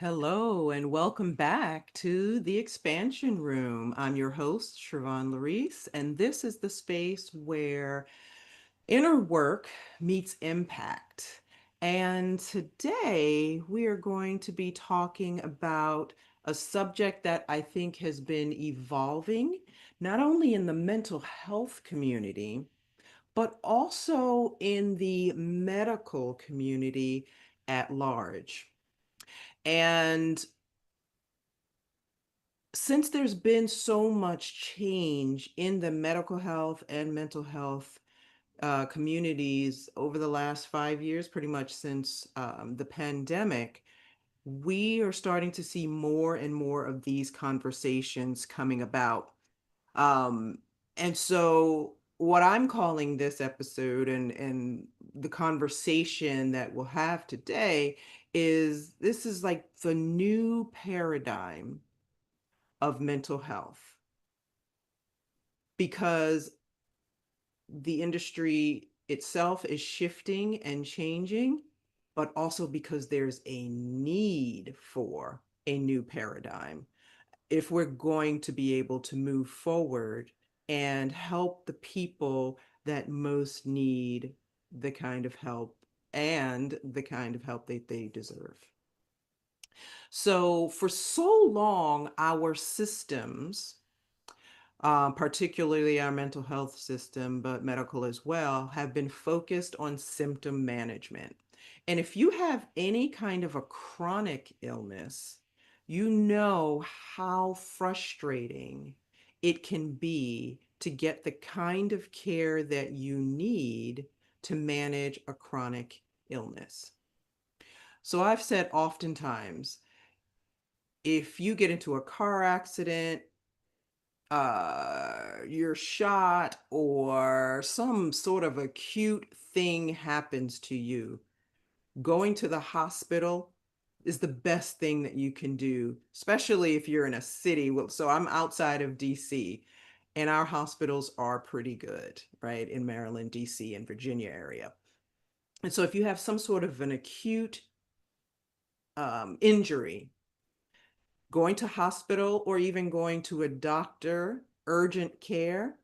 Hello and welcome back to the Expansion Room. I'm your host, Shervon Laurice, and this is the space where inner work meets impact. And today we are going to be talking about a subject that I think has been evolving, not only in the mental health community, but also in the medical community at large. And since there's been so much change in the medical health and mental health communities over the last 5 years, pretty much since the pandemic, we are starting to see more and more of these conversations coming about. Um, and so, what I'm calling this episode and the conversation that we'll have today is this is like the new paradigm of mental health because the industry itself is shifting and changing, but also because there's a need for a new paradigm if we're going to be able to move forward and help the people that most need the kind of help and the kind of help that they deserve. So, for so long, our systems, particularly our mental health system, but medical as well, have been focused on symptom management. And if you have any kind of a chronic illness, you know how frustrating it can be to get the kind of care that you need to manage a chronic illness. So I've said oftentimes, if you get into a car accident, you're shot or some sort of acute thing happens to you, going to the hospital is the best thing that you can do, especially if you're in a city. Well, so I'm outside of DC and our hospitals are pretty good, right? In Maryland, DC, and Virginia area. And so if you have some sort of an acute injury, going to hospital or even going to a doctor, urgent care,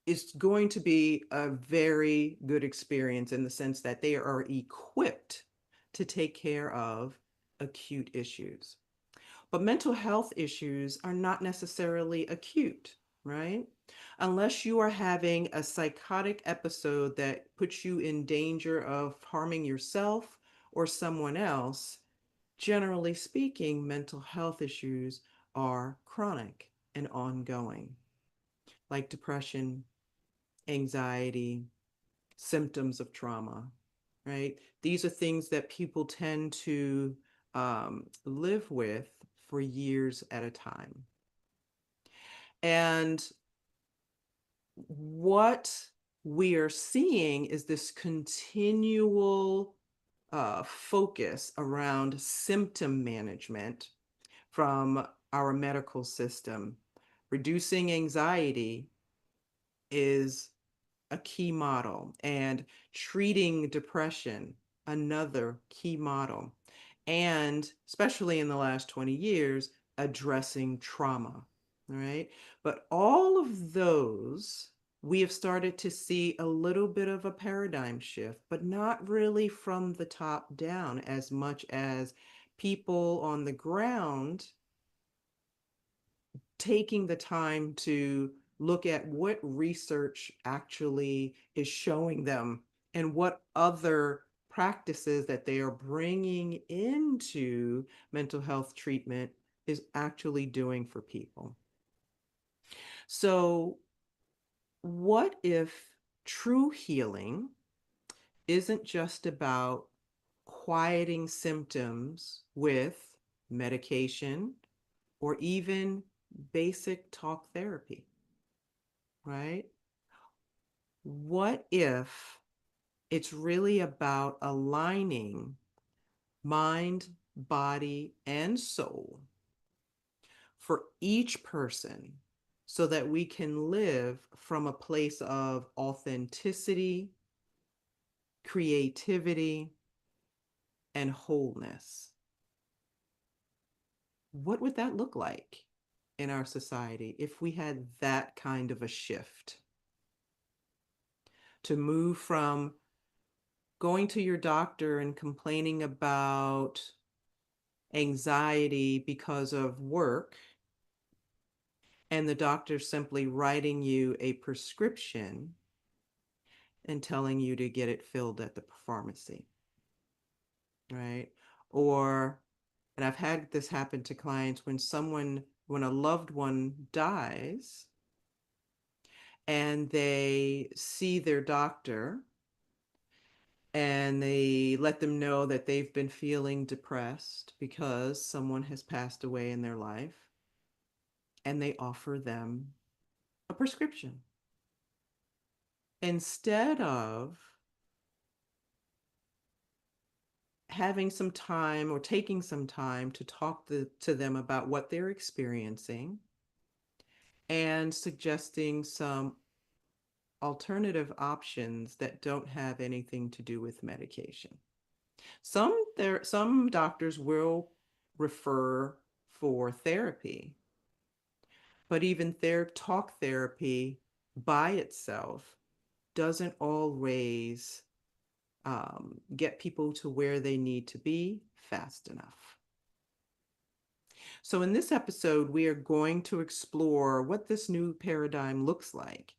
is going to be a very good experience in the sense that they are equipped to take care of acute issues. But mental health issues are not necessarily acute, right? Unless you are having a psychotic episode that puts you in danger of harming yourself or someone else, generally speaking, mental health issues are chronic and ongoing, like depression, anxiety, symptoms of trauma, right? These are things that people tend to live with for years at a time. And what we are seeing is this continual focus around symptom management from our medical system. Reducing anxiety is a key model, and treating depression, another key model, and especially in the last 20 years, addressing trauma. All right. But all of those, we have started to see a little bit of a paradigm shift, but not really from the top down as much as people on the ground taking the time to look at what research actually is showing them and what other practices that they are bringing into mental health treatment is actually doing for people. So, what if true healing isn't just about quieting symptoms with medication or even basic talk therapy, right? What if it's really about aligning mind, body, and soul for each person so that we can live from a place of authenticity, creativity, and wholeness? what would that look like in our society if we had that kind of a shift to move from going to your doctor and complaining about anxiety because of work and the doctor simply writing you a prescription and telling you to get it filled at the pharmacy, right? Or, and I've had this happen to clients when a loved one dies and they see their doctor and they let them know that they've been feeling depressed because someone has passed away in their life, and they offer them a prescription instead of having some time or taking some time to talk to them about what they're experiencing and suggesting some alternative options that don't have anything to do with medication. Some doctors will refer for therapy, but even their talk therapy by itself doesn't always get people to where they need to be fast enough. So, in this episode, we are going to explore what this new paradigm looks like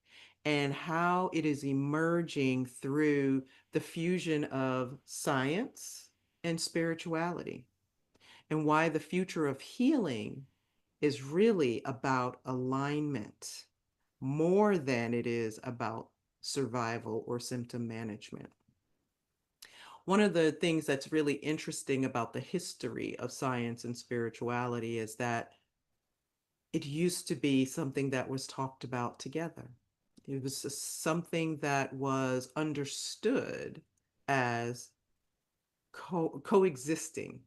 and how it is emerging through the fusion of science and spirituality, and why the future of healing is really about alignment more than it is about survival or symptom management. One of the things that's really interesting about the history of science and spirituality is that it used to be something that was talked about together. It was something that was understood as coexisting,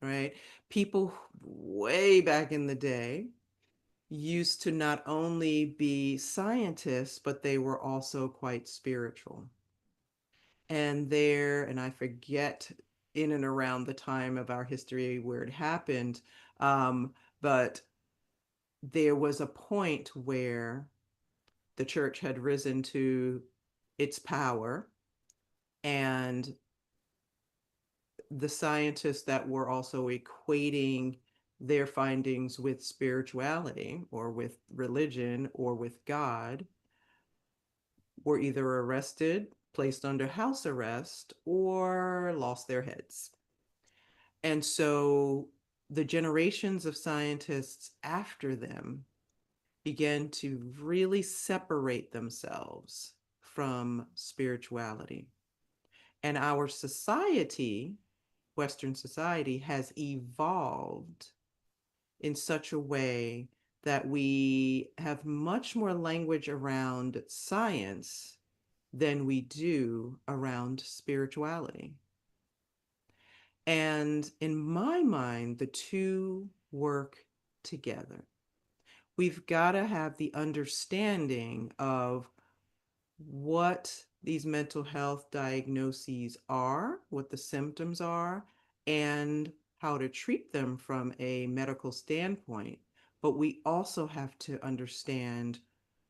right? People way back in the day used to not only be scientists, but they were also quite spiritual. And I forget in and around the time of our history where it happened, but there was a point where the church had risen to its power, and the scientists that were also equating their findings with spirituality or with religion or with God were either arrested, placed under house arrest, or lost their heads. And so the generations of scientists after them began to really separate themselves from spirituality. And our society, Western society, has evolved in such a way that we have much more language around science than we do around spirituality. And in my mind, the two work together. We've got to have the understanding of what these mental health diagnoses are, what the symptoms are, and how to treat them from a medical standpoint. But we also have to understand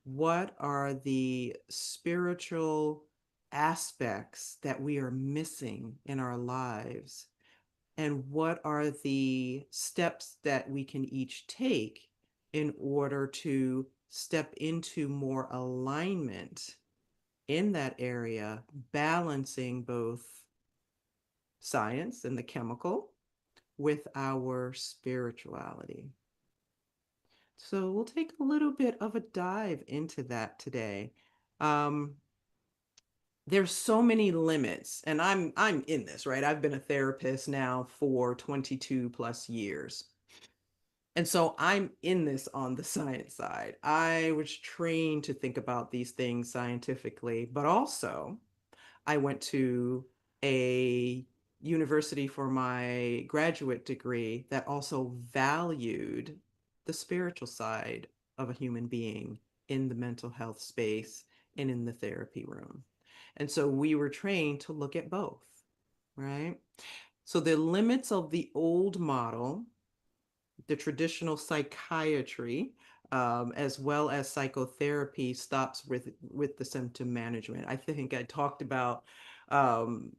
what are the spiritual aspects that we are missing in our lives, and what are the steps that we can each take in order to step into more alignment in that area, balancing both science and the chemical with our spirituality. So we'll take a little bit of a dive into that today. Um, there's so many limits, and I'm in this, right? I've been a therapist now for 22 plus years. And so I'm in this on the science side. I was trained to think about these things scientifically, but also I went to a university for my graduate degree that also valued the spiritual side of a human being in the mental health space and in the therapy room. And so we were trained to look at both, right? So the limits of the old model the traditional psychiatry, as well as psychotherapy, stops with the symptom management. I think I talked about um,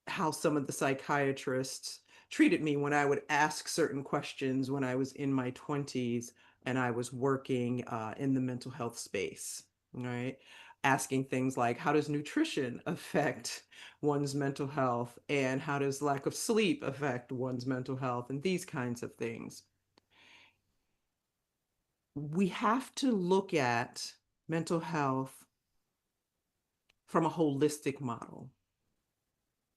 how some of the psychiatrists treated me when I would ask certain questions when I was in my 20s and I was working in the mental health space, right? Asking things like, how does nutrition affect one's mental health? And how does lack of sleep affect one's mental health? And these kinds of things. We have to look at mental health from a holistic model,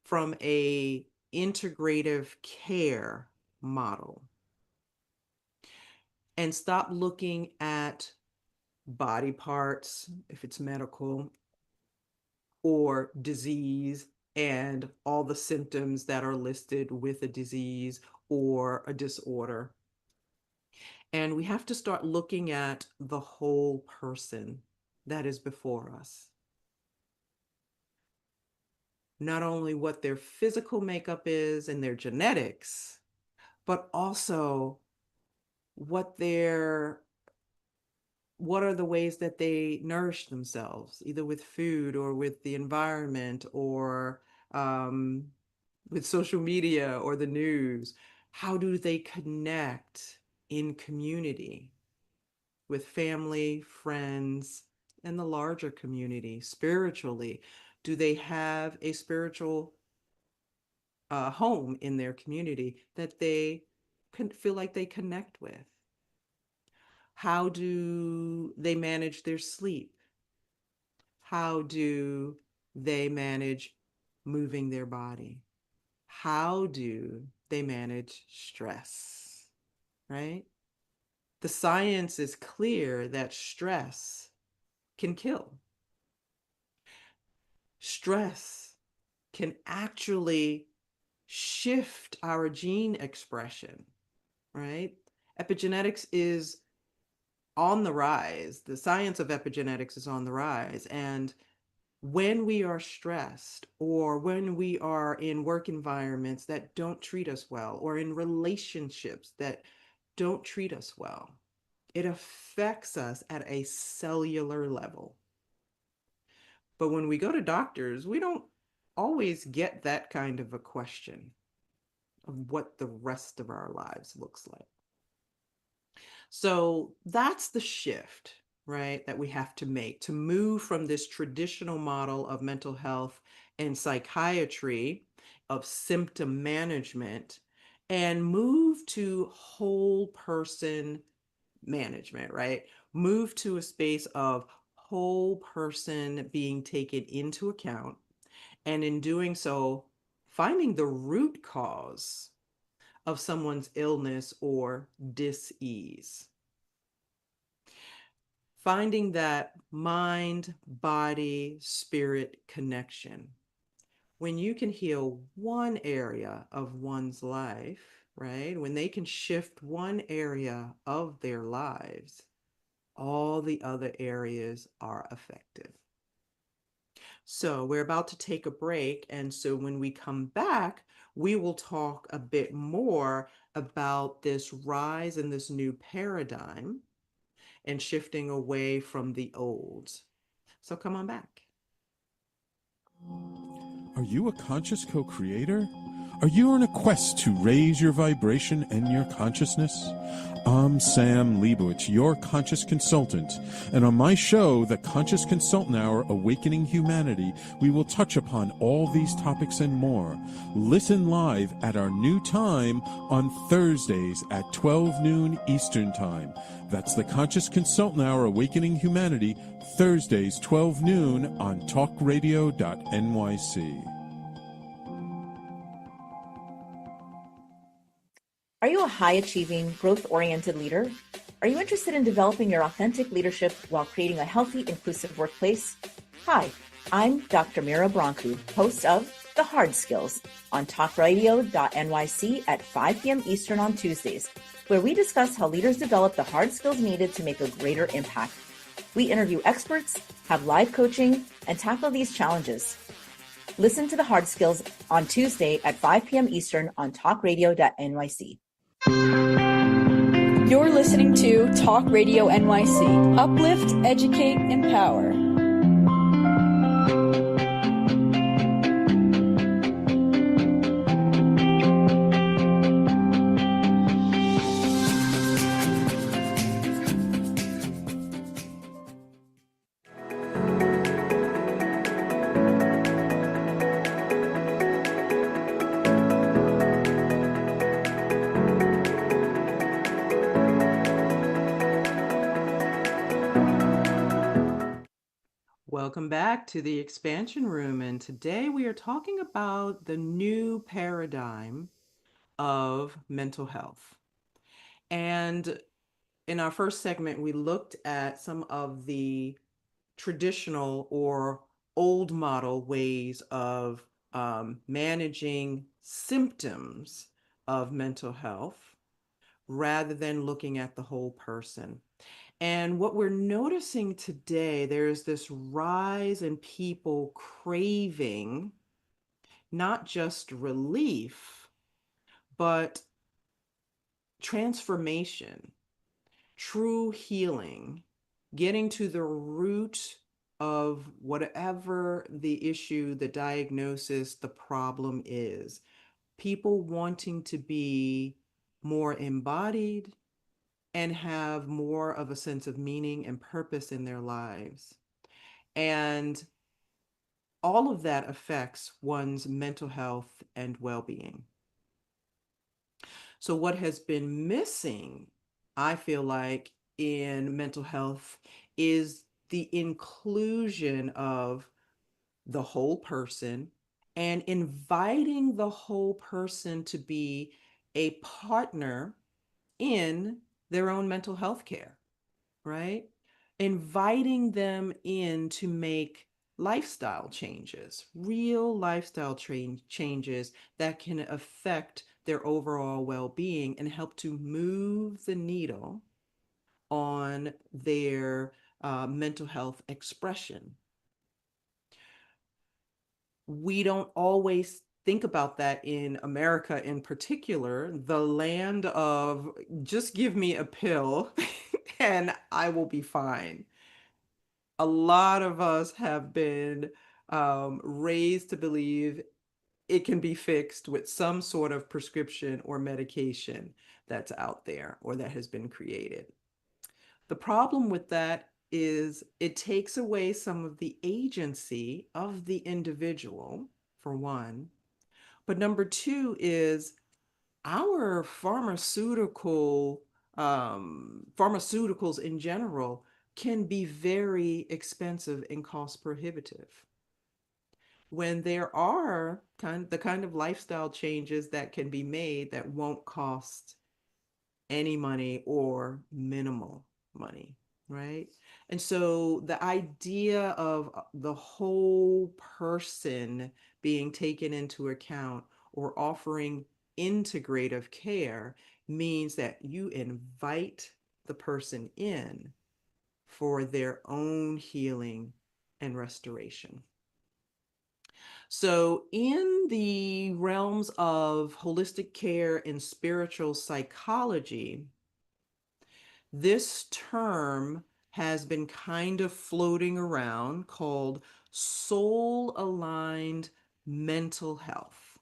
from a integrative care model, and stop looking at body parts, if it's medical, or disease and all the symptoms that are listed with a disease or a disorder. And we have to start looking at the whole person that is before us. Not only what their physical makeup is and their genetics, but also what are the ways that they nourish themselves, either with food or with the environment or um, with social media or the news. How do they connect in community with family, friends, and the larger community spiritually? Do they have a spiritual home in their community that they can feel like they connect with? How do they manage their sleep? How do they manage moving their body? How do they manage stress? Right? The science is clear that stress can kill. Stress can actually shift our gene expression, right? Epigenetics is on the rise. The science of epigenetics is on the rise. And when we are stressed, or when we are in work environments that don't treat us well, or in relationships that don't treat us well, it affects us at a cellular level. But when we go to doctors, we don't always get that kind of a question of what the rest of our lives looks like. So that's the shift, right, that we have to make to move from this traditional model of mental health and psychiatry, of symptom management, and move to whole person management, right? Move to a space of whole person being taken into account. And in doing so, finding the root cause of someone's illness or dis-ease. Finding that mind, body, spirit connection. When you can heal one area of one's life, right? When they can shift one area of their lives, all the other areas are effective. So we're about to take a break. And so when we come back, we will talk a bit more about this rise in this new paradigm and shifting away from the old. So come on back. Are you a conscious co-creator? Are you on a quest to raise your vibration and your consciousness? I'm Sam Leibowitz, your conscious consultant, and on my show, The Conscious Consultant Hour, Awakening Humanity, we will touch upon all these topics and more. Listen live at our new time on Thursdays at 12 noon Eastern Time. That's The Conscious Consultant Hour, Awakening Humanity, Thursdays 12 noon on talkradio.nyc. Are you a high-achieving, growth-oriented leader? Are you interested in developing your authentic leadership while creating a healthy, inclusive workplace? Hi, I'm Dr. Mira Brancu, host of The Hard Skills on talkradio.nyc at 5 p.m. Eastern on Tuesdays, where we discuss how leaders develop the hard skills needed to make a greater impact. We interview experts, have live coaching, and tackle these challenges. Listen to The Hard Skills on Tuesday at 5 p.m. Eastern on talkradio.nyc. You're listening to Talk Radio NYC. Uplift, educate, empower. Welcome back to the Expansion Room, and today we are talking about the new paradigm of mental health. And in our first segment, we looked at some of the traditional or old model ways of managing symptoms of mental health rather than looking at the whole person. And what we're noticing today, there's this rise in people craving not just relief, but transformation, true healing, getting to the root of whatever the issue, the diagnosis, the problem is. People wanting to be more embodied and have more of a sense of meaning and purpose in their lives. And all of that affects one's mental health and well-being. So what has been missing, I feel like, in mental health is the inclusion of the whole person and inviting the whole person to be a partner in their own mental health care, right? Inviting them in to make lifestyle changes, real lifestyle changes that can affect their overall well-being and help to move the needle on their mental health expression. We don't always think about that in America in particular, the land of just give me a pill and I will be fine. A lot of us have been raised to believe it can be fixed with some sort of prescription or medication that's out there or that has been created. The problem with that is it takes away some of the agency of the individual, for one. But number two is our pharmaceuticals in general can be very expensive and cost prohibitive. When there are the kind of lifestyle changes that can be made that won't cost any money or minimal money, right? And so the idea of the whole person being taken into account or offering integrative care means that you invite the person in for their own healing and restoration. So, in the realms of holistic care and spiritual psychology, this term has been kind of floating around called soul-aligned mental health.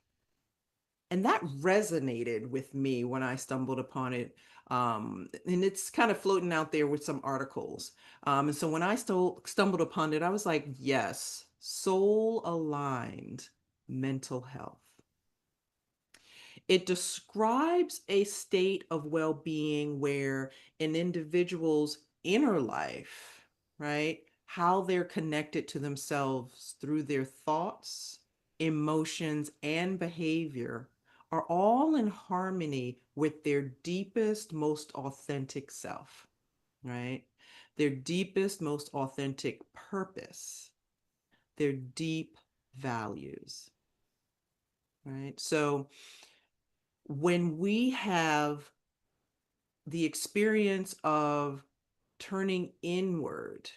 And that resonated with me when I stumbled upon it. And it's kind of floating out there with some articles. And so when I stumbled upon it, I was like, yes, soul-aligned mental health. It describes a state of well-being where an individual's inner life, right, how they're connected to themselves through their thoughts, emotions, and behavior are all in harmony with their deepest, most authentic self, right? Their deepest, most authentic purpose, their deep values, right? So when we have the experience of turning inward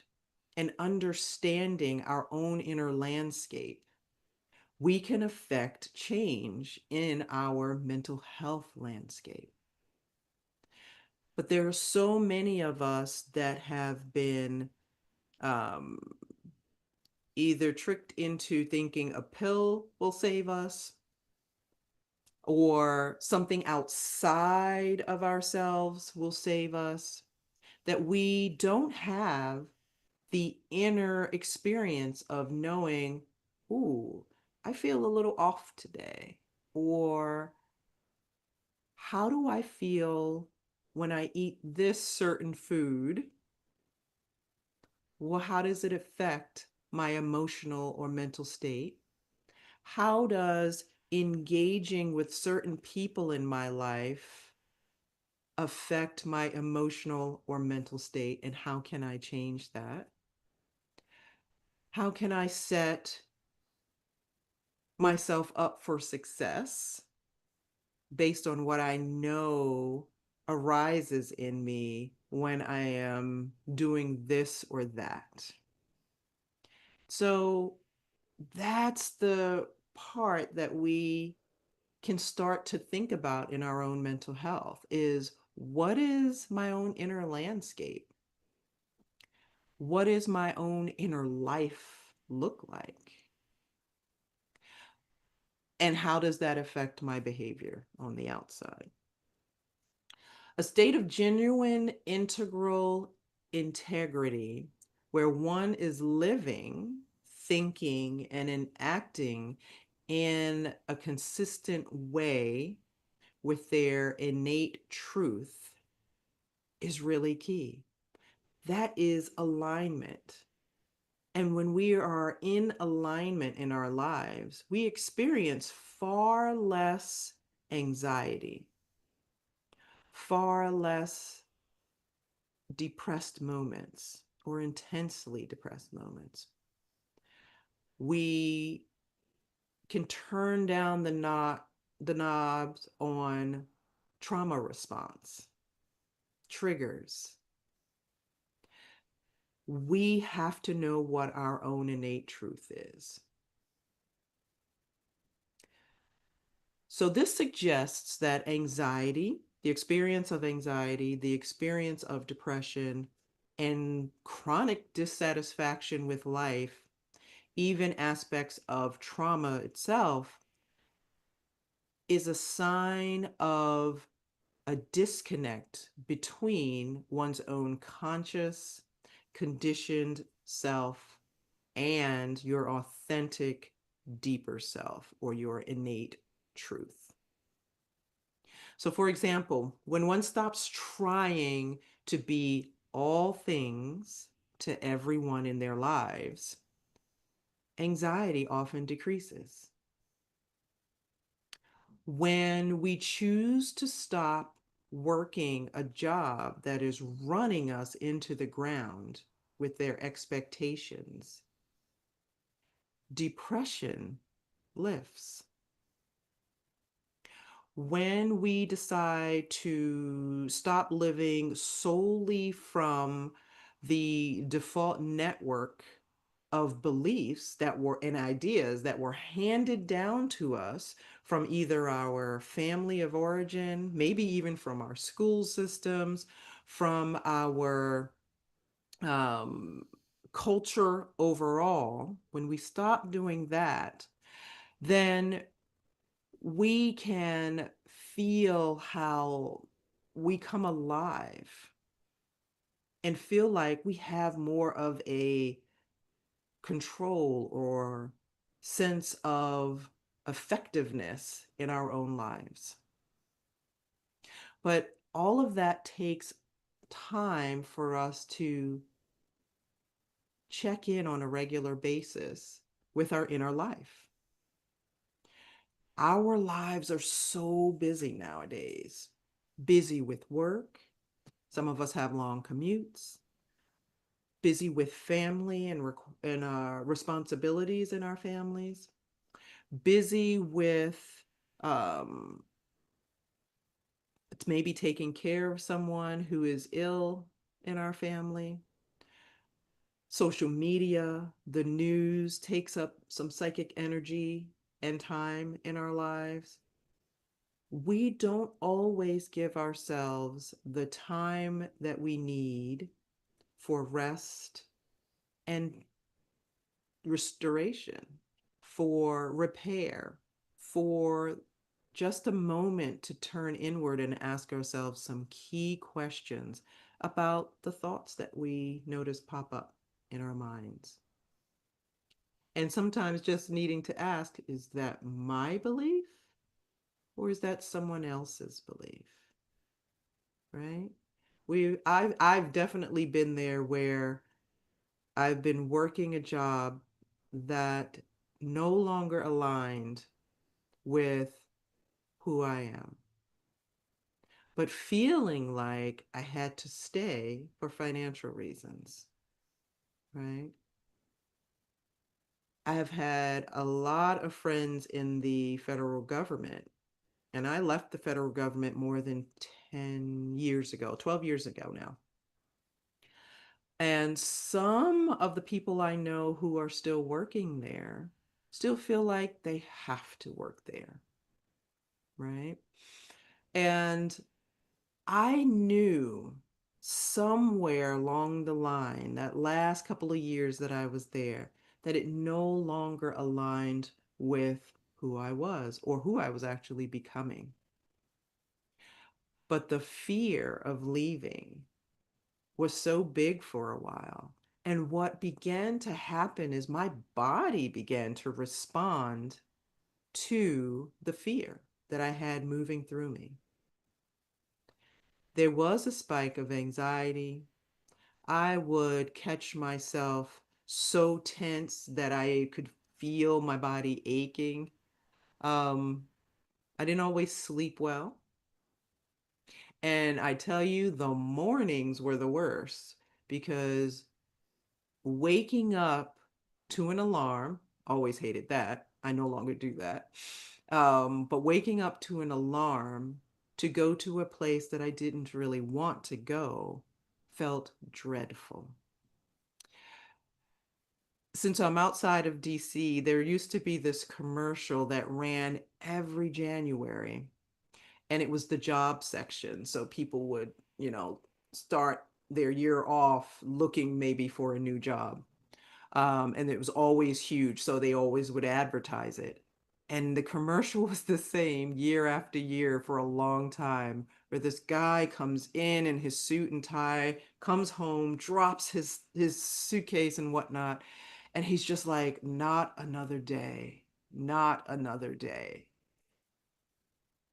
and understanding our own inner landscape, we can affect change in our mental health landscape. But there are so many of us that have been um, either tricked into thinking a pill will save us or something outside of ourselves will save us, that we don't have the inner experience of knowing, ooh, I feel a little off today, or how do I feel when I eat this certain food? Well, how does it affect my emotional or mental state? How does engaging with certain people in my life affect my emotional or mental state? And how can I change that? How can I set myself up for success based on what I know arises in me when I am doing this or that? So that's the part that we can start to think about in our own mental health is, what is my own inner landscape? What is my own inner life look like? And how does that affect my behavior on the outside? A state of genuine integral integrity where one is living, thinking, and acting in a consistent way with their innate truth is really key. That is alignment. And when we are in alignment in our lives, we experience far less anxiety, far less depressed moments or intensely depressed moments. We can turn down the knobs on trauma response, triggers. We have to know what our own innate truth is. So this suggests that anxiety, the experience of anxiety, the experience of depression, and chronic dissatisfaction with life, even aspects of trauma itself, is a sign of a disconnect between one's own conscious, conditioned self and your authentic, deeper self or your innate truth. So, for example, when one stops trying to be all things to everyone in their lives, anxiety often decreases. When we choose to stop working a job that is running us into the ground with their expectations, depression lifts. When we decide to stop living solely from the default network of beliefs that were and ideas that were handed down to us from either our family of origin, maybe even from our school systems, from our culture overall, when we stop doing that, then we can feel how we come alive and feel like we have more of a control or sense of effectiveness in our own lives. But all of that takes time for us to check in on a regular basis with our inner life. Our lives are so busy nowadays, busy with work. Some of us have long commutes, busy with family and responsibilities in our families, busy with um, maybe taking care of someone who is ill in our family. Social media, the news takes up some psychic energy and time in our lives. we don't always give ourselves the time that we need for rest and restoration, for repair, for just a moment to turn inward and ask ourselves some key questions about the thoughts that we notice pop up in our minds. And sometimes just needing to ask, is that my belief or is that someone else's belief? Right? I've definitely been there where I've been working a job that no longer aligned with who I am, but feeling like I had to stay for financial reasons, right? I have had a lot of friends in the federal government, and I left the federal government more than 10 years ago, 12 years ago now. And some of the people I know who are still working there still feel like they have to work there, right? And I knew somewhere along the line, that last couple of years that I was there, that it no longer aligned with who I was or who I was actually becoming. But the fear of leaving was so big for a while. And what began to happen is my body began to respond to the fear that I had moving through me. There was a spike of anxiety. I would catch myself so tense that I could feel my body aching. I didn't always sleep well. And I tell you, the mornings were the worst because waking up to an alarm, always hated that. I no longer do that. But waking up to an alarm to go to a place that I didn't really want to go felt dreadful. Since I'm outside of DC, there used to be this commercial that ran every January, and it was the job section. So people would, start their year off looking maybe for a new job. And it was always huge. So they always would advertise it. And the commercial was the same year after year for a long time, where this guy comes in his suit and tie, comes home, drops his suitcase and whatnot. And he's just like, not another day, not another day.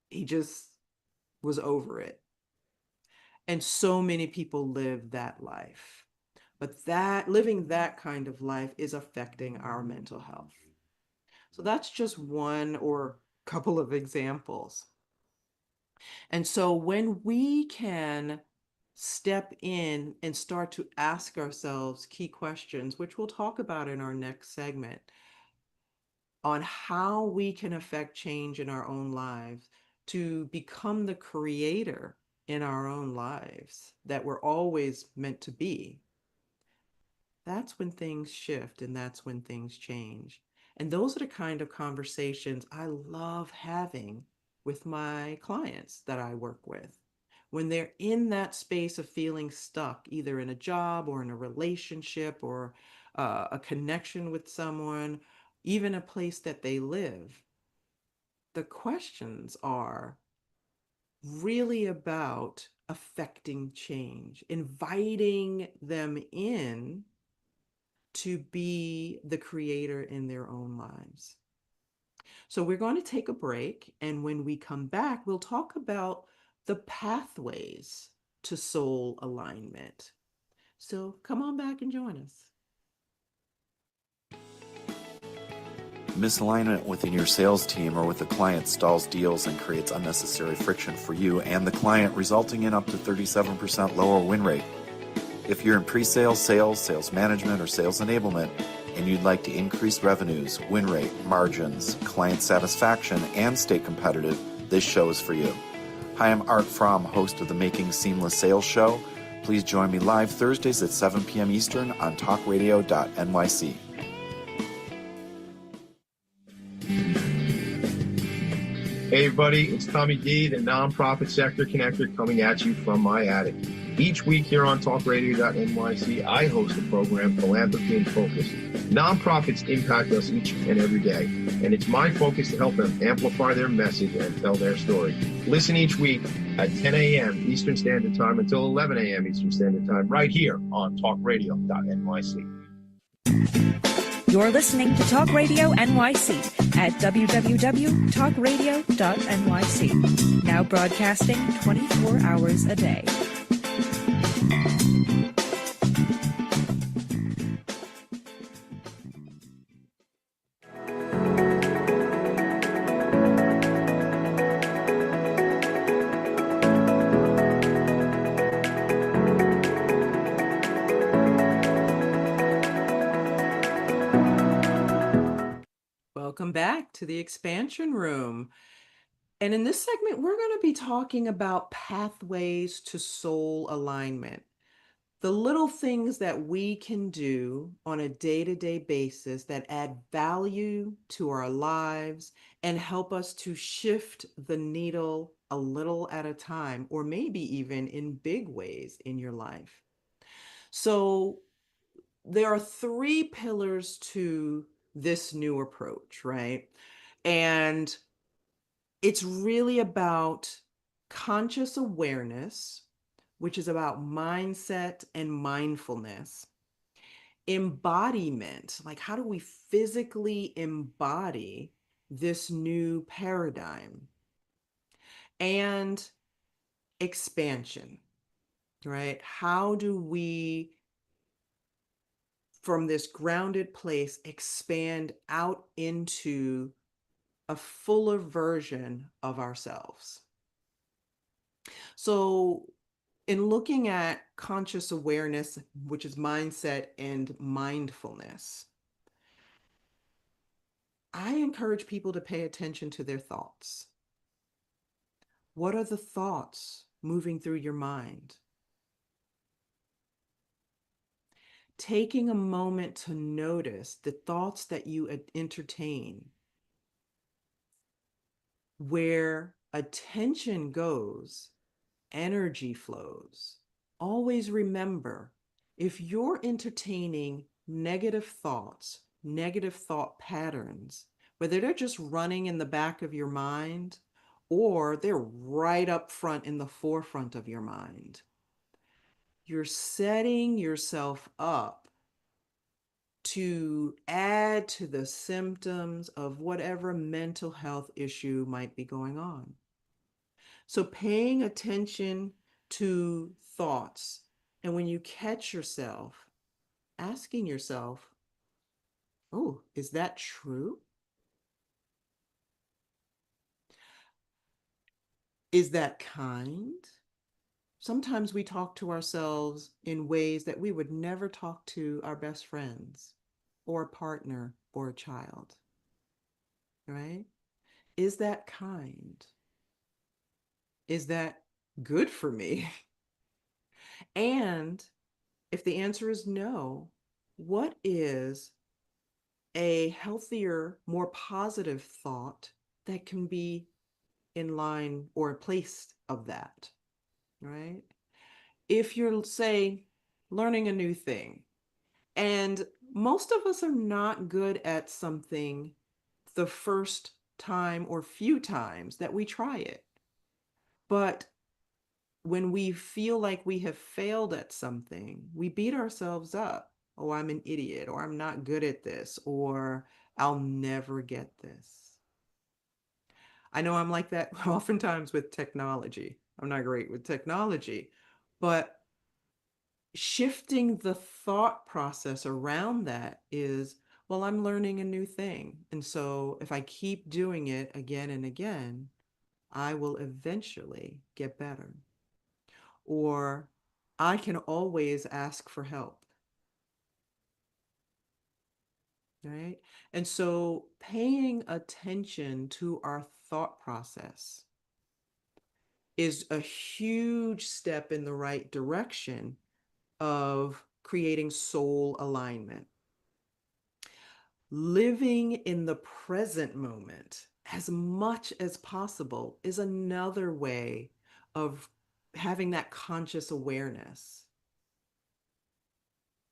He just was over it. And so many people live that life. But that living that kind of life is affecting our mental health. So that's just one or couple of examples. And so when we can step in and start to ask ourselves key questions, which we'll talk about in our next segment, on how we can affect change in our own lives to become the creator in our own lives that we're always meant to be, that's when things shift and that's when things change. And those are the kind of conversations I love having with my clients that I work with. When they're in that space of feeling stuck, either in a job or in a relationship or a connection with someone, even a place that they live, the questions are really about affecting change, inviting them in to be the creator in their own lives. So we're going to take a break. And when we come back, we'll talk about the pathways to soul alignment. So come on back and join us. Misalignment within your sales team or with the client stalls deals and creates unnecessary friction for you and the client, resulting in up to 37% lower win rate. If you're in pre-sales, sales management, or sales enablement, and you'd like to increase revenues, win rate, margins, client satisfaction, and stay competitive, this show is for you. Hi, I'm Art Fromm, host of the Making Seamless Sales Show. Please join me live Thursdays at 7 p.m. Eastern on talkradio.nyc. Hey everybody, it's Tommy D, the nonprofit sector connector, coming at you from my attic. Each week here on talkradio.nyc, I host a program, Philanthropy in Focus. Nonprofits impact us each and every day, and it's my focus to help them amplify their message and tell their story. Listen each week at 10 a.m. Eastern Standard Time until 11 a.m. Eastern Standard Time, right here on talkradio.nyc. You're listening to Talk Radio NYC at www.talkradio.nyc. Now broadcasting 24 hours a day. Welcome back to the expansion room. And in this segment, we're going to be talking about pathways to soul alignment. The little things that we can do on a day-to-day basis that add value to our lives and help us to shift the needle a little at a time, or maybe even in big ways in your life. So there are three pillars to this new approach, right? And it's really about conscious awareness, which is about mindset and mindfulness. Embodiment, like how do we physically embody this new paradigm? And expansion, right? How do we, from this grounded place, expand out into a fuller version of ourselves? So in looking at conscious awareness, which is mindset and mindfulness, I encourage people to pay attention to their thoughts. What are the thoughts moving through your mind? Taking a moment to notice the thoughts that you entertain. Where attention goes, energy flows. Always remember, if you're entertaining negative thoughts, negative thought patterns, whether they're just running in the back of your mind or they're right up front in the forefront of your mind, you're setting yourself up to add to the symptoms of whatever mental health issue might be going on. So paying attention to thoughts, and when you catch yourself, asking yourself, oh, is that true? Is that kind? Sometimes we talk to ourselves in ways that we would never talk to our best friends or a partner or a child, right? Is that kind? Is that good for me? And if the answer is no, what is a healthier, more positive thought that can be in line or in place of that, right? If you're, say, learning a new thing, and most of us are not good at something the first time or few times that we try it. But when we feel like we have failed at something, we beat ourselves up. Oh, I'm an idiot, or I'm not good at this, or I'll never get this. I know I'm like that oftentimes with technology. I'm not great with technology, but shifting the thought process around that is, well, I'm learning a new thing. And so if I keep doing it again and again, I will eventually get better. Or I can always ask for help. Right? And so paying attention to our thought process is a huge step in the right direction of creating soul alignment. Living in the present moment as much as possible is another way of having that conscious awareness.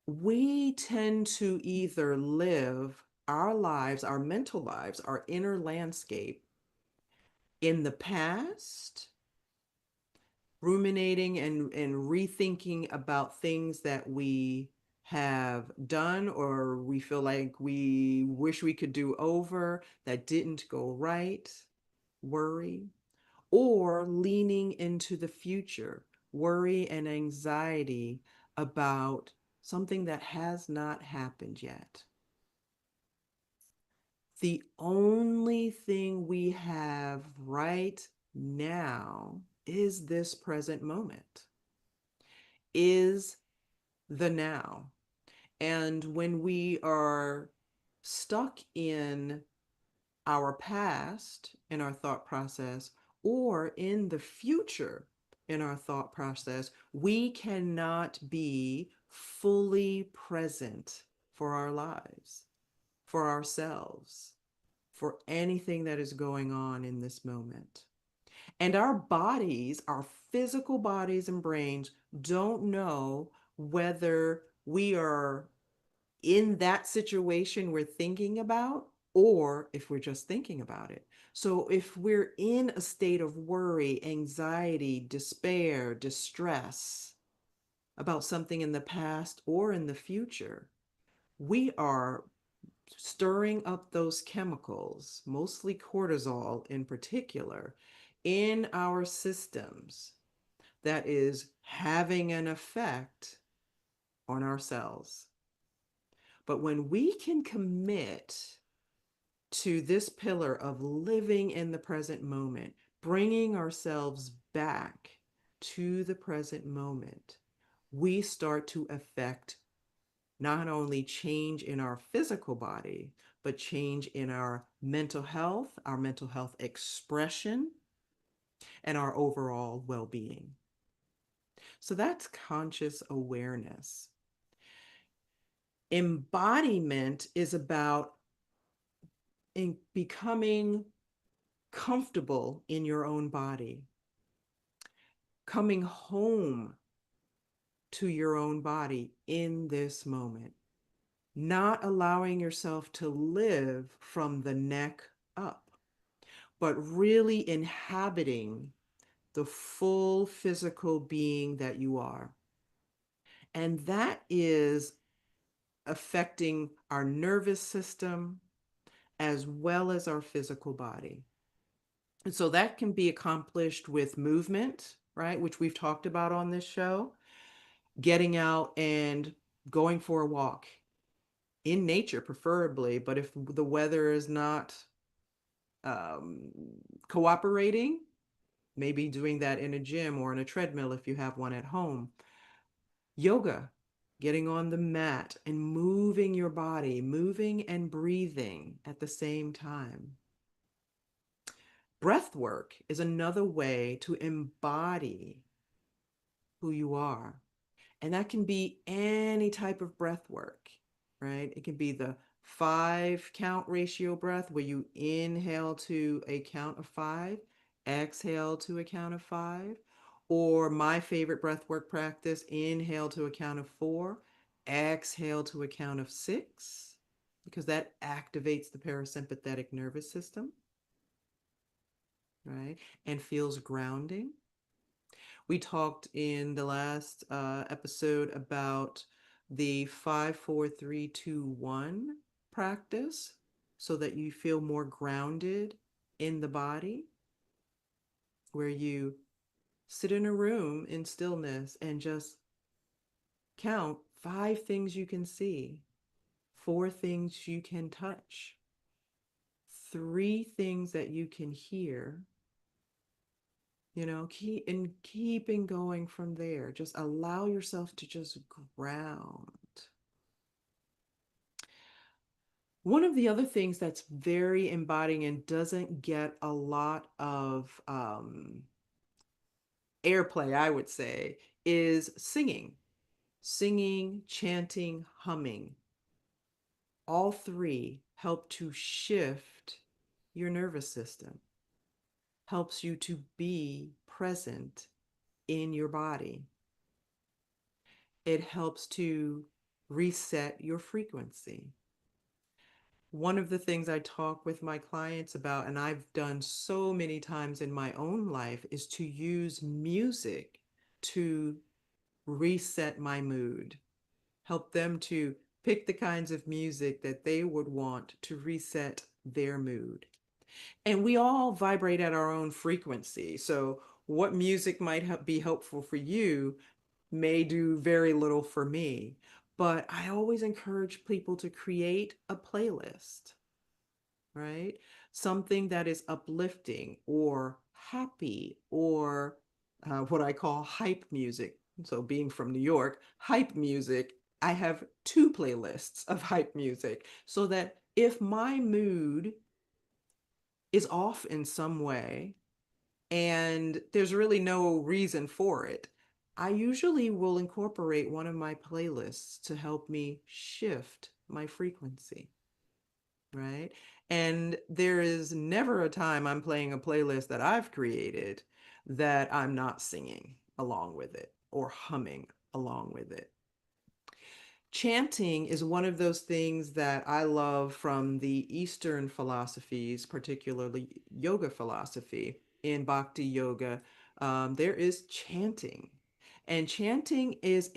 We tend to either live our lives, our mental lives, our inner landscape in the past, ruminating and rethinking about things that we have done or we feel like we wish we could do over that didn't go right, worry, or leaning into the future, worry and anxiety about something that has not happened yet. The only thing we have right now is this present moment, is the now. And when we are stuck in our past, in our thought process, or in the future, in our thought process, we cannot be fully present for our lives, for ourselves, for anything that is going on in this moment. And our bodies, our physical bodies and brains, don't know whether we are in that situation we're thinking about or if we're just thinking about it. So if we're in a state of worry, anxiety, despair, distress about something in the past or in the future, we are stirring up those chemicals, mostly cortisol in particular, in our systems that is having an effect on our cells. But when we can commit to this pillar of living in the present moment, bringing ourselves back to the present moment, we start to affect not only change in our physical body, but change in our mental health expression, and our overall well-being. So that's conscious awareness. Embodiment is about becoming comfortable in your own body, coming home to your own body in this moment, not allowing yourself to live from the neck up, but really inhabiting the full physical being that you are. And that is affecting our nervous system as well as our physical body. And so that can be accomplished with movement, right? Which we've talked about on this show, getting out and going for a walk in nature, preferably. But if the weather is not um, cooperating, maybe doing that in a gym or in a treadmill if you have one at home. Yoga, getting on the mat and moving your body, moving and breathing at the same time. Breath work is another way to embody who you are. And that can be any type of breath work, right? It can be the 5 count ratio breath where you inhale to a count of 5, exhale to a count of 5, or my favorite breath work practice, inhale to a count of 4, exhale to a count of 6, because that activates the parasympathetic nervous system, right? And feels grounding. We talked in the last episode about the 5-4-3-2-1 practice so that you feel more grounded in the body, where you sit in a room in stillness and just count 5 things you can see, 4 things you can touch, 3 things that you can hear, keeping going from there. Just allow yourself to just ground. One of the other things that's very embodying and doesn't get a lot of airplay, I would say, is singing. Singing, chanting, humming. All 3 help to shift your nervous system, helps you to be present in your body. It helps to reset your frequency. One of the things I talk with my clients about, and I've done so many times in my own life, is to use music to reset my mood, help them to pick the kinds of music that they would want to reset their mood. And we all vibrate at our own frequency. So what music might be helpful for you may do very little for me. But I always encourage people to create a playlist, right? Something that is uplifting or happy or what I call hype music. So, being from New York, hype music, I have two playlists of hype music so that if my mood is off in some way and there's really no reason for it, I usually will incorporate one of my playlists to help me shift my frequency, right? And there is never a time I'm playing a playlist that I've created that I'm not singing along with it or humming along with it. Chanting is one of those things that I love from the Eastern philosophies, particularly yoga philosophy. In Bhakti Yoga, there is chanting. And chanting is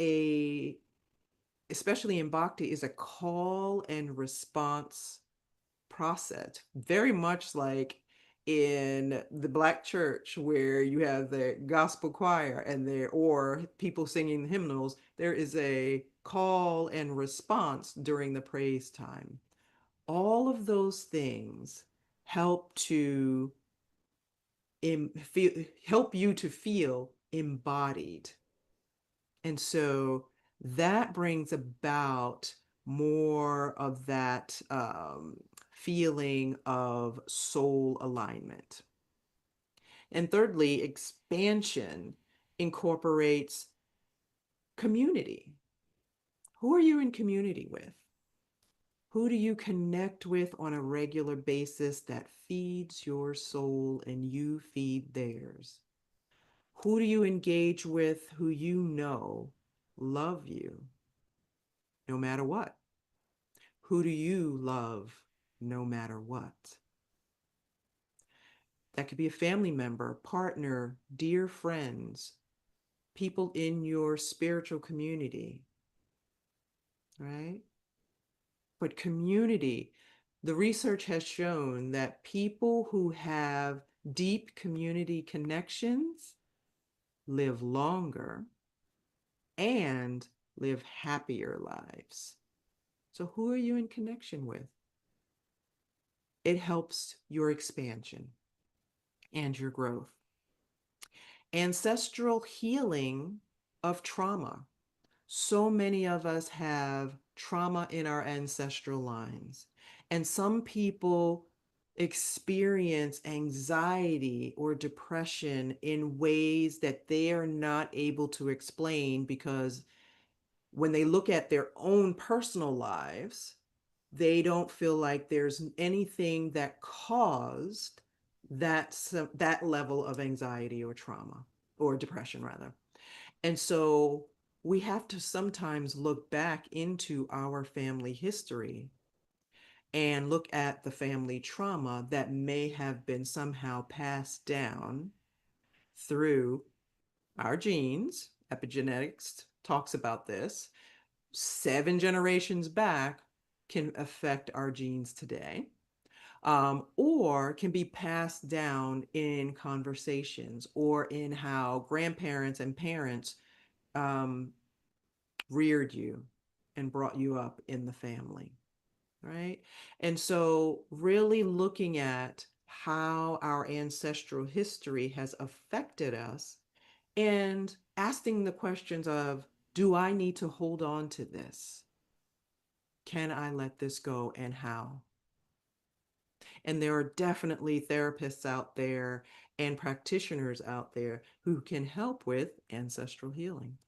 especially in Bhakti, is a call and response process, very much like in the Black church where you have the gospel choir and there or people singing hymnals. There is a call and response during the praise time. All of those things help to help you to feel embodied. And so that brings about more of that feeling of soul alignment. And thirdly, expansion incorporates community. Who are you in community with? Who do you connect with on a regular basis that feeds your soul and you feed theirs? Who do you engage with who you know love you no matter what? Who do you love no matter what? That could be a family member, partner, dear friends, people in your spiritual community, right? But community, the research has shown that people who have deep community connections live longer and live happier lives. So, who are you in connection with? It helps your expansion and your growth. Ancestral healing of trauma. So many of us have trauma in our ancestral lines, and some people experience anxiety or depression in ways that they are not able to explain because when they look at their own personal lives, they don't feel like there's anything that caused that level of anxiety or trauma or depression rather. And so we have to sometimes look back into our family history and look at the family trauma that may have been somehow passed down through our genes. Epigenetics talks about this. 7 generations back can affect our genes today, or can be passed down in conversations or in how grandparents and parents um, reared you and brought you up in the family, right? And so, really looking at how our ancestral history has affected us and asking the questions of, do I need to hold on to this? Can I let this go and how? And there are definitely therapists out there and practitioners out there who can help with ancestral healing.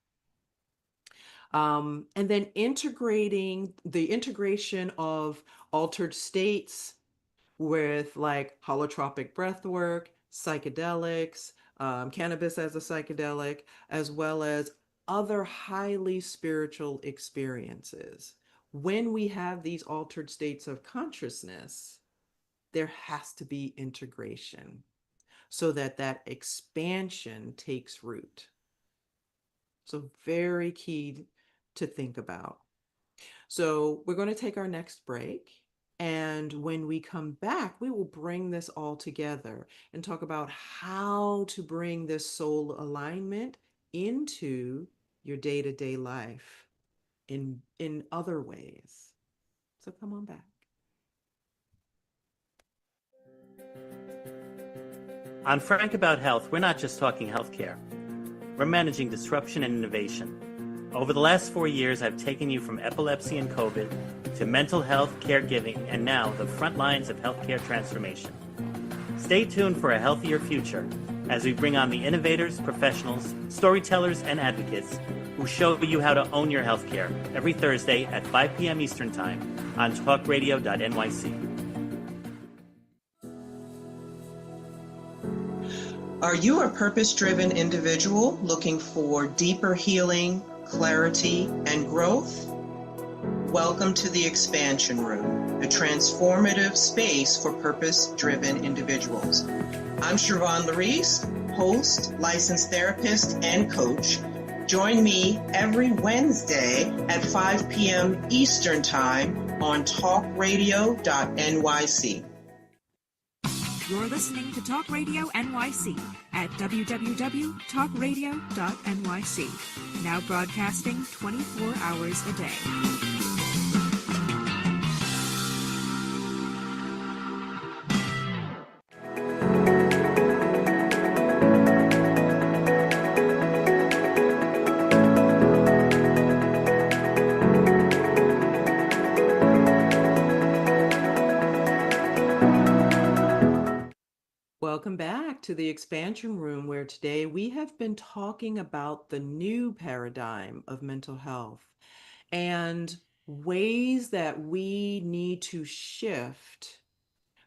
And then integrating the integration of altered states with like holotropic breath work, psychedelics, cannabis as a psychedelic, as well as other highly spiritual experiences. When we have these altered states of consciousness, there has to be integration so that that expansion takes root. So very key to think about. So we're going to take our next break. And when we come back, we will bring this all together and talk about how to bring this soul alignment into your day-to-day life in other ways. So come on back. On Frank About Health, we're not just talking healthcare. We're managing disruption and innovation. Over the last 4 years, I've taken you from epilepsy and COVID to mental health, caregiving, and now the front lines of healthcare transformation. Stay tuned for a healthier future as we bring on the innovators, professionals, storytellers, and advocates who show you how to own your healthcare every Thursday at 5 p.m. Eastern Time on talkradio.nyc. Are you a purpose-driven individual looking for deeper healing, clarity, and growth? Welcome to the Expansion Room, a transformative space for purpose-driven individuals. I'm Shervon, Laurice, host, licensed therapist, and coach. Join me every Wednesday at 5 p.m. Eastern Time on talkradio.nyc. You're listening to Talk Radio NYC at www.talkradio.nyc. Now broadcasting 24 hours a day. Welcome back to the Expansion Room, where today we have been talking about the new paradigm of mental health and ways that we need to shift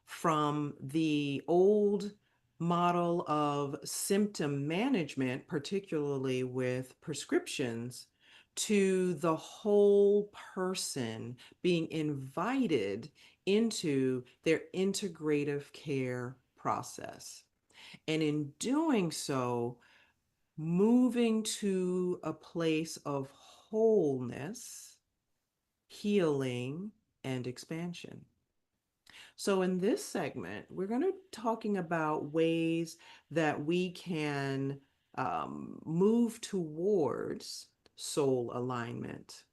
from the old model of symptom management, particularly with prescriptions, to the whole person being invited into their integrative care process. And in doing so, moving to a place of wholeness, healing, and expansion. So in this segment, we're going to be talking about ways that we can move towards soul alignment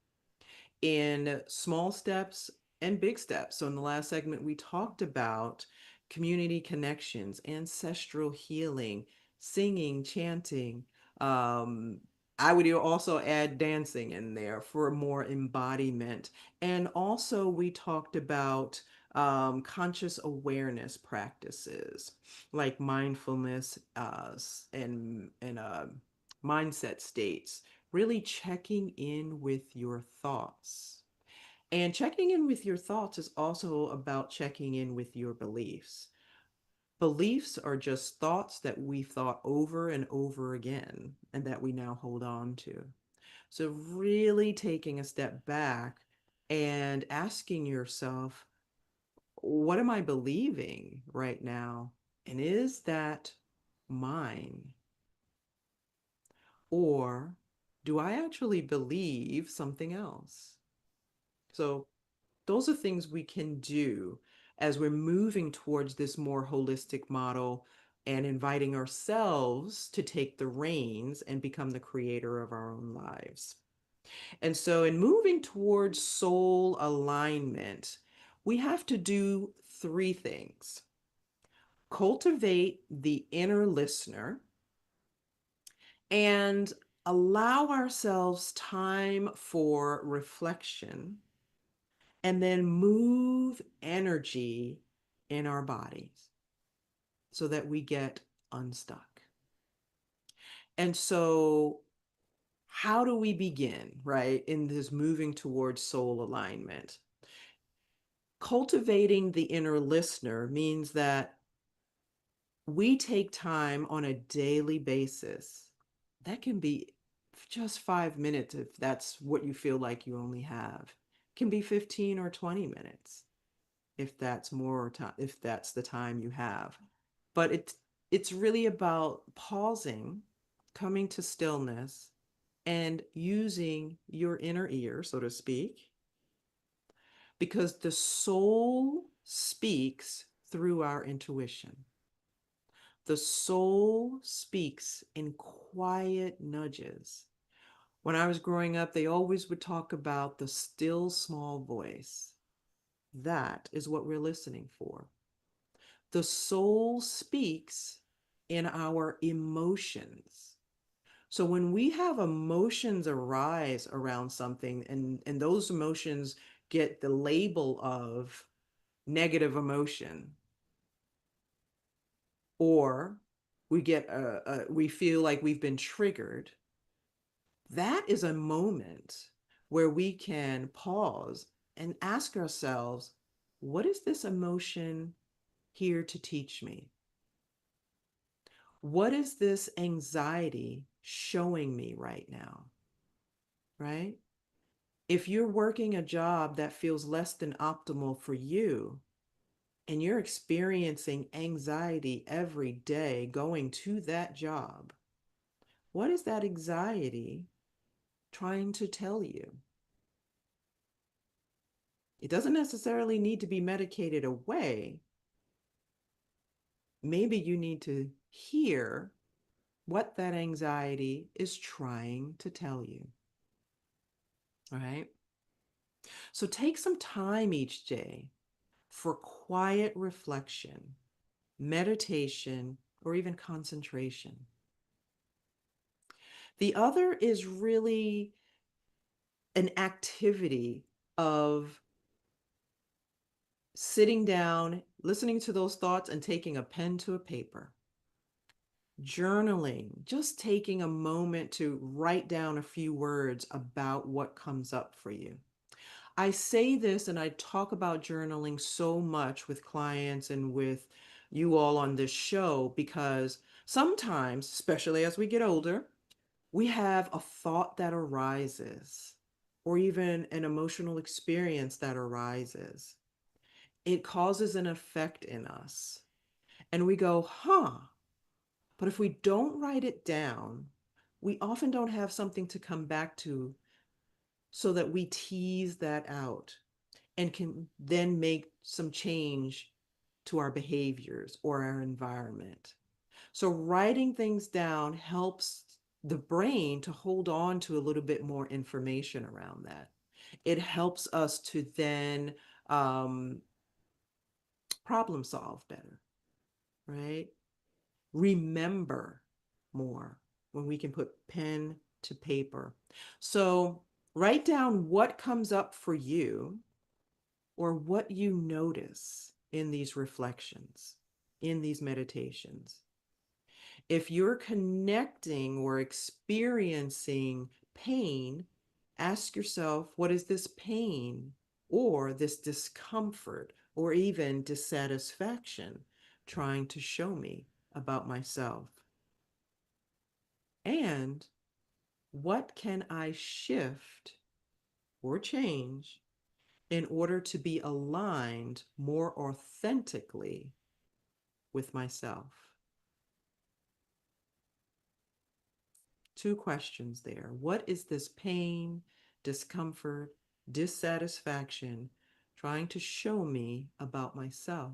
in small steps and big steps. So in the last segment, we talked about community connections, ancestral healing, singing, chanting. I would also add dancing in there for more embodiment. And also we talked about conscious awareness practices like mindfulness and mindset states, really checking in with your thoughts. And checking in with your thoughts is also about checking in with your beliefs. Beliefs are just thoughts that we've thought over and over again and that we now hold on to. So really taking a step back and asking yourself, what am I believing right now? And is that mine? Or do I actually believe something else? So those are things we can do as we're moving towards this more holistic model and inviting ourselves to take the reins and become the creator of our own lives. And so in moving towards soul alignment, we have to do three things. Cultivate the inner listener and allow ourselves time for reflection, and then move energy in our bodies so that we get unstuck. And so how do we begin, right, in this moving towards soul alignment? Cultivating the inner listener means that we take time on a daily basis. That can be just 5 minutes if that's what you feel like you only have. It can be 15 or 20 minutes if that's more time, if that's the time you have. But it's really about pausing, coming to stillness, and using your inner ear, so to speak, because the soul speaks through our intuition. The soul speaks in quiet nudges. When I was growing up, they always would talk about the still small voice. That is what we're listening for. The soul speaks in our emotions. So when we have emotions arise around something, and those emotions get the label of negative emotion, or we feel like we've been triggered, that is a moment where we can pause and ask ourselves, what is this emotion here to teach me? What is this anxiety showing me right now? Right? If you're working a job that feels less than optimal for you, and you're experiencing anxiety every day going to that job, what is that anxiety trying to tell you? It doesn't necessarily need to be medicated away. Maybe you need to hear what that anxiety is trying to tell you. All right. So take some time each day for quiet reflection, meditation, or even concentration. The other is really an activity of sitting down, listening to those thoughts, and taking a pen to a paper. Journaling, just taking a moment to write down a few words about what comes up for you. I say this and I talk about journaling so much with clients and with you all on this show because sometimes, especially as we get older, we have a thought that arises or even an emotional experience that arises. It causes an effect in us. And we go, huh. But if we don't write it down, we often don't have something to come back to so that we tease that out and can then make some change to our behaviors or our environment. So writing things down helps the brain to hold on to a little bit more information around that. It helps us to then problem solve better, right? Remember more when we can put pen to paper. So write down what comes up for you or what you notice in these reflections, in these meditations. If you're connecting or experiencing pain, ask yourself, what is this pain or this discomfort or even dissatisfaction trying to show me about myself? And what can I shift or change in order to be aligned more authentically with myself? Two questions there. What is this pain, discomfort, dissatisfaction trying to show me about myself?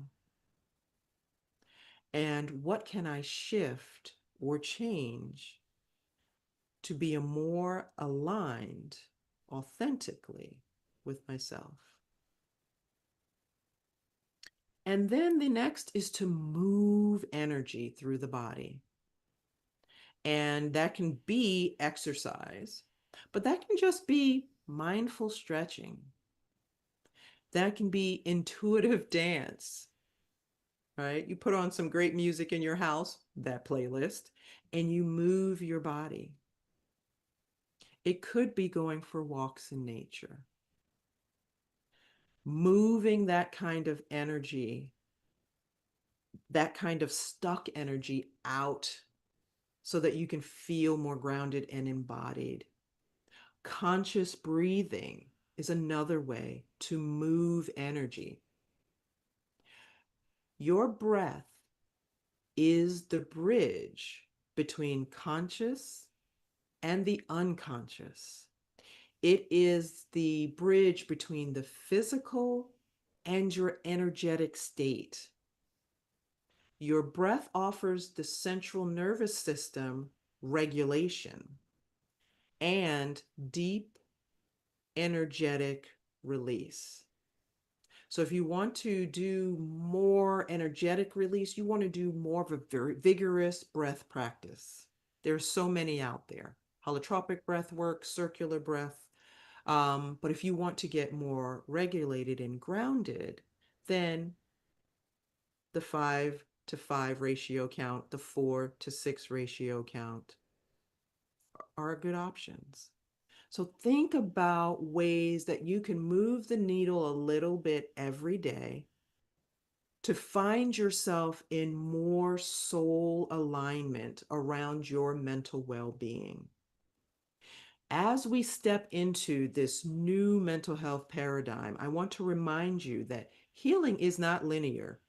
And what can I shift or change to be a more aligned authentically with myself? And then the next is to move energy through the body. And that can be exercise, but that can just be mindful stretching. That can be intuitive dance, right? You put on some great music in your house, that playlist, and you move your body. It could be going for walks in nature. moving that kind of energy, that kind of stuck energy out so that you can feel more grounded and embodied. Conscious breathing is another way to move energy. Your breath is the bridge between conscious and the unconscious. It is the bridge between the physical and your energetic state. Your breath offers the central nervous system regulation and deep energetic release. So if you want to do more energetic release, you want to do more of a very vigorous breath practice. There's so many out there. Holotropic breath work, circular breath. But if you want to get more regulated and grounded, then the 5-to-5 ratio count, the 4-to-6 ratio count are good options. So think about ways that you can move the needle a little bit every day to find yourself in more soul alignment around your mental well-being. As we step into this new mental health paradigm, I want to remind you that healing is not linear.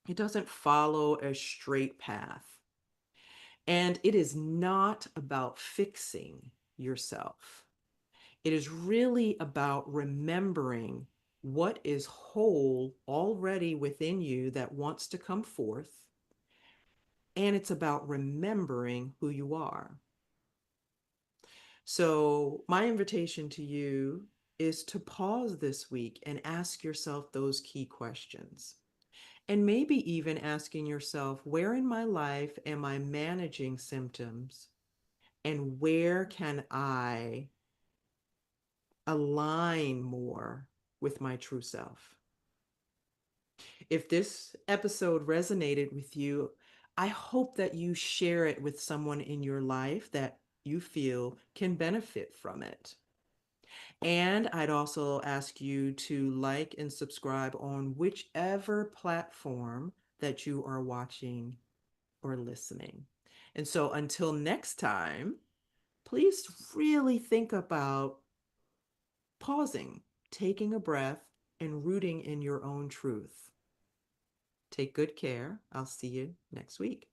It doesn't follow a straight path. And it is not about fixing yourself. It is really about remembering what is whole already within you that wants to come forth. And it's about remembering who you are. So my invitation to you is to pause this week and ask yourself those key questions. And maybe even asking yourself, where in my life am I managing symptoms? And where can I align more with my true self? If this episode resonated with you, I hope that you share it with someone in your life that you feel can benefit from it. And I'd also ask you to like and subscribe on whichever platform that you are watching or listening. And so until next time, please really think about pausing, taking a breath, and rooting in your own truth. Take good care. I'll see you next week.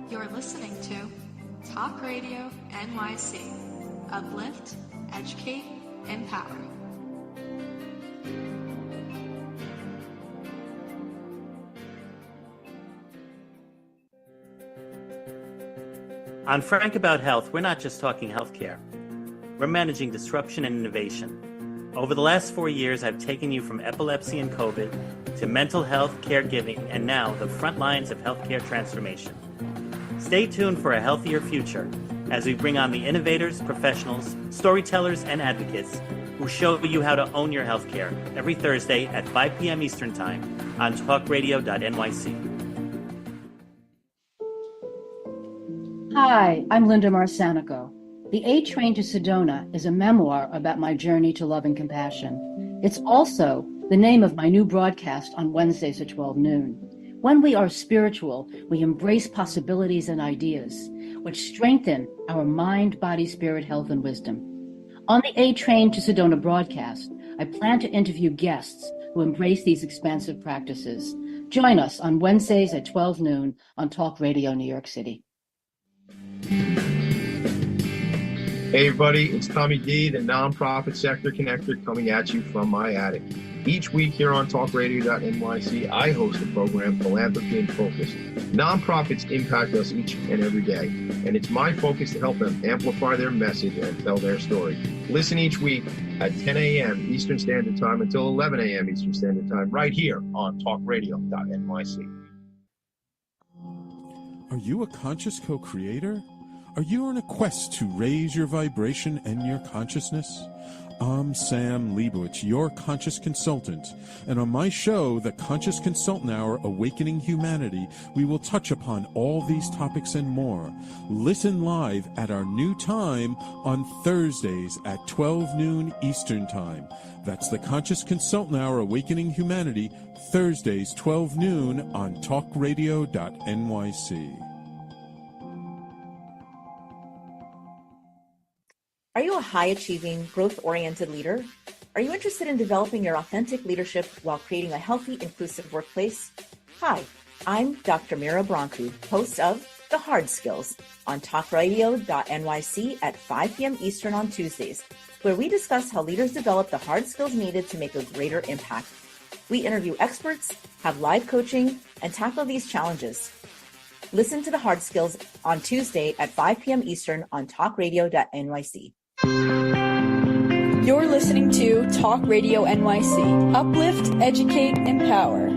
You're listening to Talk Radio NYC. Uplift, educate, empower. On Frank About Health, we're not just talking healthcare. We're managing disruption and innovation. Over the last 4 years, I've taken you from epilepsy and COVID to mental health, caregiving, and now the front lines of healthcare transformation. Stay tuned for a healthier future as we bring on the innovators, professionals, storytellers, and advocates who show you how to own your healthcare every Thursday at 5 p.m. Eastern Time on talkradio.nyc. Hi, I'm Linda Marcanico. The A Train to Sedona is a memoir about my journey to love and compassion. It's also the name of my new broadcast on Wednesdays at 12 noon. When we are spiritual, we embrace possibilities and ideas, which strengthen our mind, body, spirit, health, and wisdom. On the A Train to Sedona broadcast, I plan to interview guests who embrace these expansive practices. Join us on Wednesdays at 12 noon on Talk Radio New York City. Hey everybody, it's Tommy D, the nonprofit sector connector, coming at you from my attic. Each week here on talkradio.nyc, I host a program, Philanthropy in Focus. Nonprofits impact us each and every day, and it's my focus to help them amplify their message and tell their story. Listen each week at 10 a.m. Eastern Standard Time until 11 a.m. Eastern Standard Time, right here on talkradio.nyc. Are you a conscious co-creator? Are you on a quest to raise your vibration and your consciousness? I'm Sam Leibowitz, your conscious consultant, and on my show, The Conscious Consultant Hour, Awakening Humanity, we will touch upon all these topics and more. Listen live at our new time on Thursdays at 12 noon Eastern Time. That's The Conscious Consultant Hour, Awakening Humanity, Thursdays 12 noon on talkradio.nyc. Are you a high-achieving, growth-oriented leader? Are you interested in developing your authentic leadership while creating a healthy, inclusive workplace? Hi, I'm Dr. Mira Brancu, host of The Hard Skills on talkradio.nyc at 5 p.m. Eastern on Tuesdays, where we discuss how leaders develop the hard skills needed to make a greater impact. We interview experts, have live coaching, and tackle these challenges. Listen to The Hard Skills on Tuesday at 5 p.m. Eastern on talkradio.nyc. You're listening to Talk Radio NYC. Uplift, educate, empower.